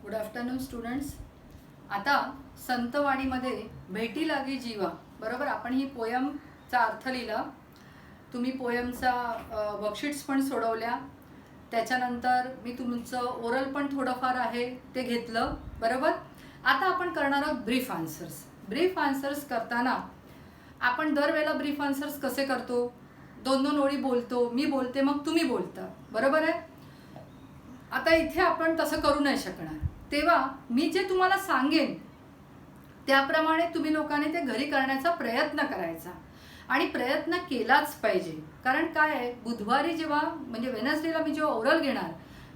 Good afternoon students. आता संतवाणीमध्ये भेटी लागी जीवा, बरोबर, आपण ही पोयमचा अर्थ लिहिला. तुम्ही पोयमचा वर्कशीट्स पण सोडवल्या. त्याच्यानंतर मी तुमचं ओरल पण थोडंफार आहे ते घेतलं, बरोबर. आता आपण करणार आहोत ब्रीफ आन्सर्स. ब्रीफ आन्सर्स करताना आपण दरवेळेला ब्रीफ आन्सर्स कसे करतो, 2-2 ओळी बोलतो, मी बोलते मग तुम्ही बोलता, बरोबर आहे. आता इथे आपण तसं करू नाही शकणार. तेव्हा मी जे तुम्हाला सांगेन त्याप्रमाणे तुम्ही लोकांनी ते घरी करण्याचा प्रयत्न करायचा आणि प्रयत्न केलाच पाहिजे. कारण काय आहे, बुधवारी जेव्हा म्हणजे वेनसडेला मी जेव्हा ओरल घेणार,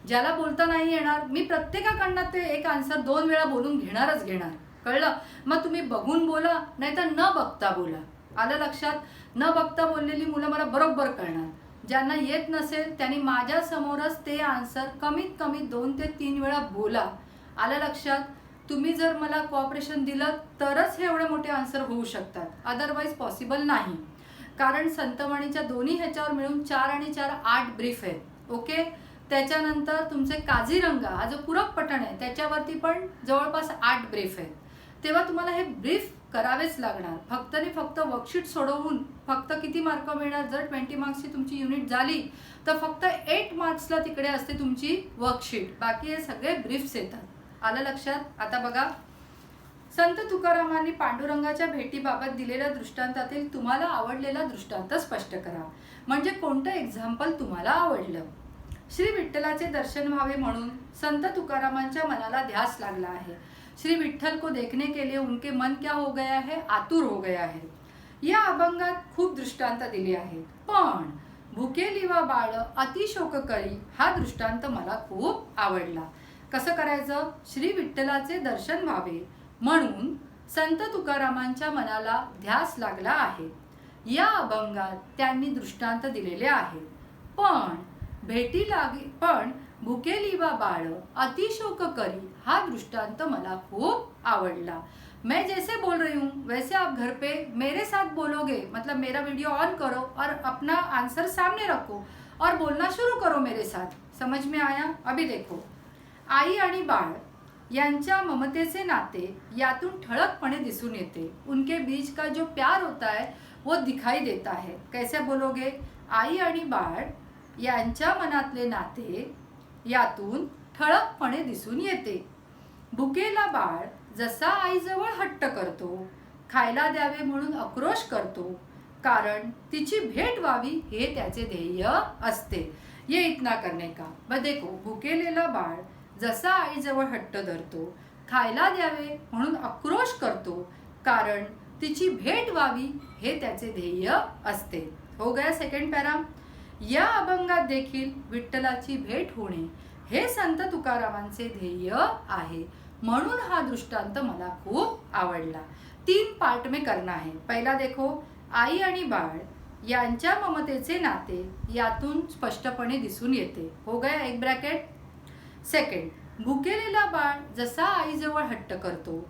ज्याला बोलता नाही येणार मी प्रत्येकाकडनं ते एक आन्सर 2 वेळा बोलून घेणारच घेणार, कळलं. मग तुम्ही बघून बोला नाहीतर न बघता बोला. आलं लक्षात. न बघता बोललेली मुलं मला बरोबर कळणार. ज्यांना येत नसेल त्यांनी माझ्या समोरच ते आन्सर कमीत कमी 2 ते 3 वेळा बोला. आलं लक्षात. तुम्ही जर मला कोऑपरेशन दिलं तरच हे एवढे मोठे आन्सर होऊ शकतात, अदरवाईज पॉसिबल नाही. कारण संतवाणीच्या दोन्ही ह्याच्यावर मिळून 4 आणि 4 8 ब्रीफ आहेत. ओके. त्याच्यानंतर तुमचे काझीरंगा हा जो पूरक पठण आहे त्याच्यावरती पण जवळपास 8 ब्रीफ आहेत. तेव्हा तुम्हाला हे ब्रीफ करावेच लागणार. फक्त आणि फक्त वर्कशीट सोडवून फक्त किती मार्क मिळणार, जर 20 मार्क्सची तुमची युनिट झाली तर फक्त 8 मार्क्सला तिकडे असते तुमची वर्कशीट, बाकी हे सगळे ब्रीफ्स येतात. आलं लक्षात. आता बघा, संत तुकारामांनी पांडुरंगाच्या भेटीबाबत दिलेल्या दृष्टांतातील तुम्हाला आवडलेला दृष्टांत स्पष्ट करा. म्हणजे कोणतं एक्झाम्पल तुम्हाला आवडलं. श्री विठ्ठलाचे दर्शन व्हावे म्हणून संत तुकारामांच्या मनाला ध्यास लागला आहे. श्री विठ्ठल को देखने के लिए उनके मन क्या हो गया है, आतुर हो गया है. या अभंगात खूप दृष्टांत दिले आहेत, पण भुकेली व बाळ अतिशोक करी हा दृष्टांत मला खूप आवडला. कसं करायचं, श्री विठ्ठलाचे दर्शन व्हावे म्हणून संत तुकारामांच्या मनाला ध्यास लागला आहे. या अभंगात त्यांनी दृष्टांत दिलेले आहेत, पण भुकेली व बाळ अतिशोक करी हा दृष्टांत मला खूप आवडला. मैं जैसे बोल रही हूँ वैसे आप घर पे मेरे साथ बोलोगे, मतलब मेरा वीडियो ऑन करो और अपना आंसर सामने रखो और बोलना शुरू करो मेरे साथ. समझ में आया. अभी देखो, आई आणि बाळ यांच्या ममतेचे नाते यातून ठळकपणे दिसून येते. उनके बीच का जो प्यार होता है वो दिखाई देता है. कैसे बोलोगे, आई आणि बाळ यांच्या मनातले नाते यातून ठळकपणे दिसून येते. भुकेला बाळ जसा आईजवळ हट्ट करतो, खायला द्यावे म्हणून आक्रोश करतो, कारण तिची भेट व्हावी हे त्याचे ध्येय असते. ये इतना करने का. बस देखो, भुकेलेला बाळ जसा आईजवळ हट्ट धरतो, खायला द्यावे म्हणून आक्रोश करतो, कारण तिची भेट व्हावी हे त्याचे ध्येय असते. हो गया सेकंड पॅरा. या अभंगात देखील विठ्ठलाची भेट होणे हे संत तुकारामांचे ध्येय आहे, म्हणून हा दृष्टांत मला खूप आवडला. 3 पार्ट में करना है. पहिला देखो, आई आणि बाळ यांच्या ममतेचे नाते यातून स्पष्टपणे दिसून येते. हो गया एक ब्रॅकेट. सेकंड, भुकेलेला बाळ जसा आईजवळ हट्ट करतो,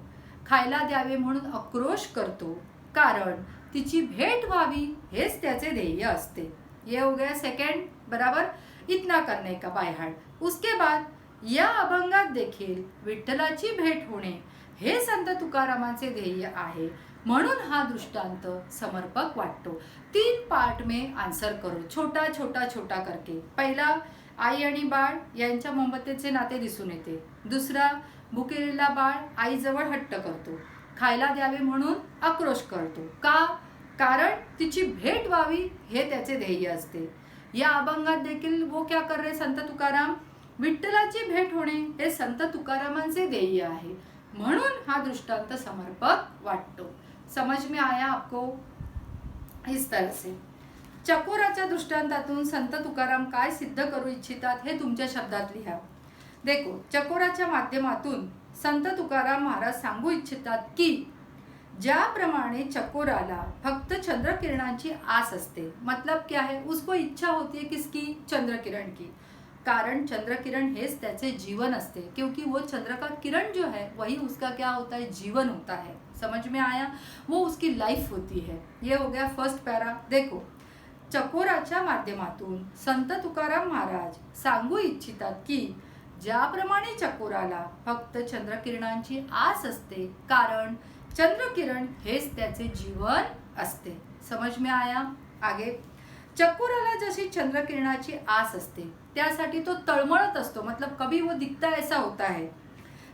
खायला द्यावे म्हणून आक्रोश करतो, कारण तिची भेट व्हावी हेच त्याचे ध्येय असते. ये हो गया सेकंड. बराबर. इतना करने का बाय हार्ट. उसके बाद या अभंगात देखील विठ्ठलाची भेट होणे हे संत तुकारामांचे ध्येय आहे, म्हणून हा दृष्टांत समर्पक वाटतो. 3 पार्ट में आंसर करो, छोटा छोटा छोटा करके. पहिला, आई आणि बाळ यांच्या ममतेचे नाते दिसून येते. दुसरा, भुकेलेला बाळ आईजवळ हट्ट करतो, खायला द्यावे म्हणून आक्रोश करतो, का, कारण तिची भेट व्हावी हे त्याचे ध्येय असते. या अभंगात देखील वो क्या कर रहे संत तुकाराम, विठ्ठलाची भेट होणे हे संत तुकारामांचे ध्येय आहे, म्हणून हा दृष्टांत समर्पक वाटतो. समझ में आया आपको. इस तरह से चकोराच्या दृष्टांतातून संत तुकाराम काय सिद्ध करू इच्छितात हे तुमच्या शब्दात लिहा. देखो, चकोराच्या माध्यमातून संत तुकाराम महाराज सांगू इच्छितात की ज्याप्रमाणे चकोराला फक्त चंद्रकिरणांची आस असते, मतलब क्या है, उसको इच्छा होती है किसकी, चंद्रकिरण की, कारण चंद्रकिरण हेच त्याचे जीवन असते, क्योंकि वो चंद्र का किरण जो है वही उसका क्या होता है, जीवन होता है. समझ में आया. वो उसकी लाइफ होती है. ये हो गया फर्स्ट पैरा. देखो, चकोराच्या माध्यमातून संत तुकाराम महाराज सांगू इच्छितात की ज्याप्रमाणे चकोराला फक्त चंद्रकिरणांची आस असते, कारण चंद्रकिरण हेच त्याचे जीवन असते। समझ में आया? आगे चकोराला जशी चंद्रकिरणाची आस असते, त्यासाठी तो तळमळत असतो, मतलब कभी वो दिखता ऐसा होता है।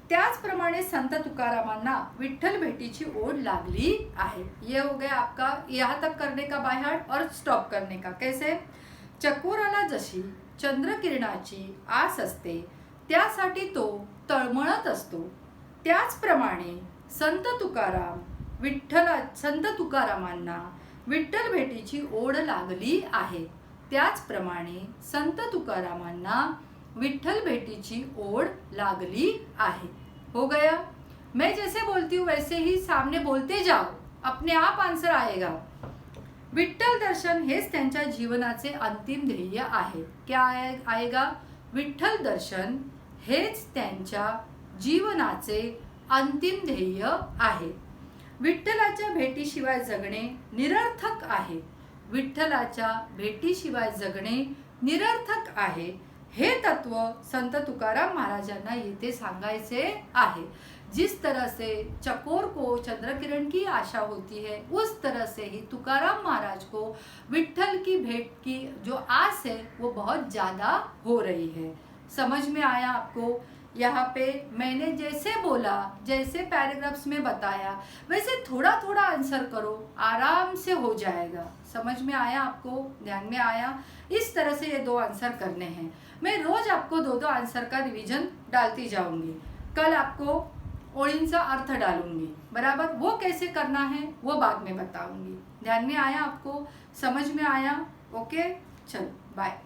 त्याचप्रमाणे संत तुकारामांना विठ्ठल भेटीची ओढ लागली आहे। ये हो गया आपका यहाँ तक करने का बाय हार्ट और स्टॉप करने का। कैसे? चकोराला जशी चंद्रकिरणाची आस असते, त्यासाठी तो तळमळत असतो, त्याचप्रमाणे संत तुकारामांना विठ्ठल भेटीची ओढ लागली आहे। त्याचप्रमाणे संत तुकारामांना विठ्ठल भेटीची ओढ लागली आहे। हो गया? मैं जैसे बोलती हूँ वैसे ही सामने बोलते जाओ, अपने आप आंसर आएगा। विठ्ठल दर्शन हेच त्यांच्या जीवनाचे अंतिम ध्येय आहे। क्या आएगा? विठ्ठल दर्शन हेच त्यांच्या जीवनाचे अंतिम ध्येय आहे। विठ्ठलाच्या भेटीशिवाय जगणे निरर्थक आहे। विठ्ठलाच्या भेटीशिवाय जगणे निरर्थक आहे, हे तत्व संत तुकाराम महाराजांना येथे सांगायचे आहे। जिस तरह से चकोर को चंद्रकिरण की आशा होती है, उस तरह से ही तुकाराम महाराज को विठ्ठल की भेंट की जो आस है वो बहुत ज़्यादा हो रही है। समझ में आया आपको? यहाँ पे मैंने जैसे बोला, जैसे पैराग्राफ्स में बताया, वैसे थोड़ा थोड़ा आंसर करो, आराम से हो जाएगा। समझ में आया आपको? ध्यान में आया? इस तरह से ये 2 आंसर करने हैं। मैं रोज आपको 2-2 आंसर का रिवीजन डालती जाऊंगी। कल आपको ओळींचा अर्थ डालूंगी, बराबर? वो कैसे करना है वो बाद में बताऊंगी। ध्यान में आया आपको? समझ में आया? ओके, चलो बाय।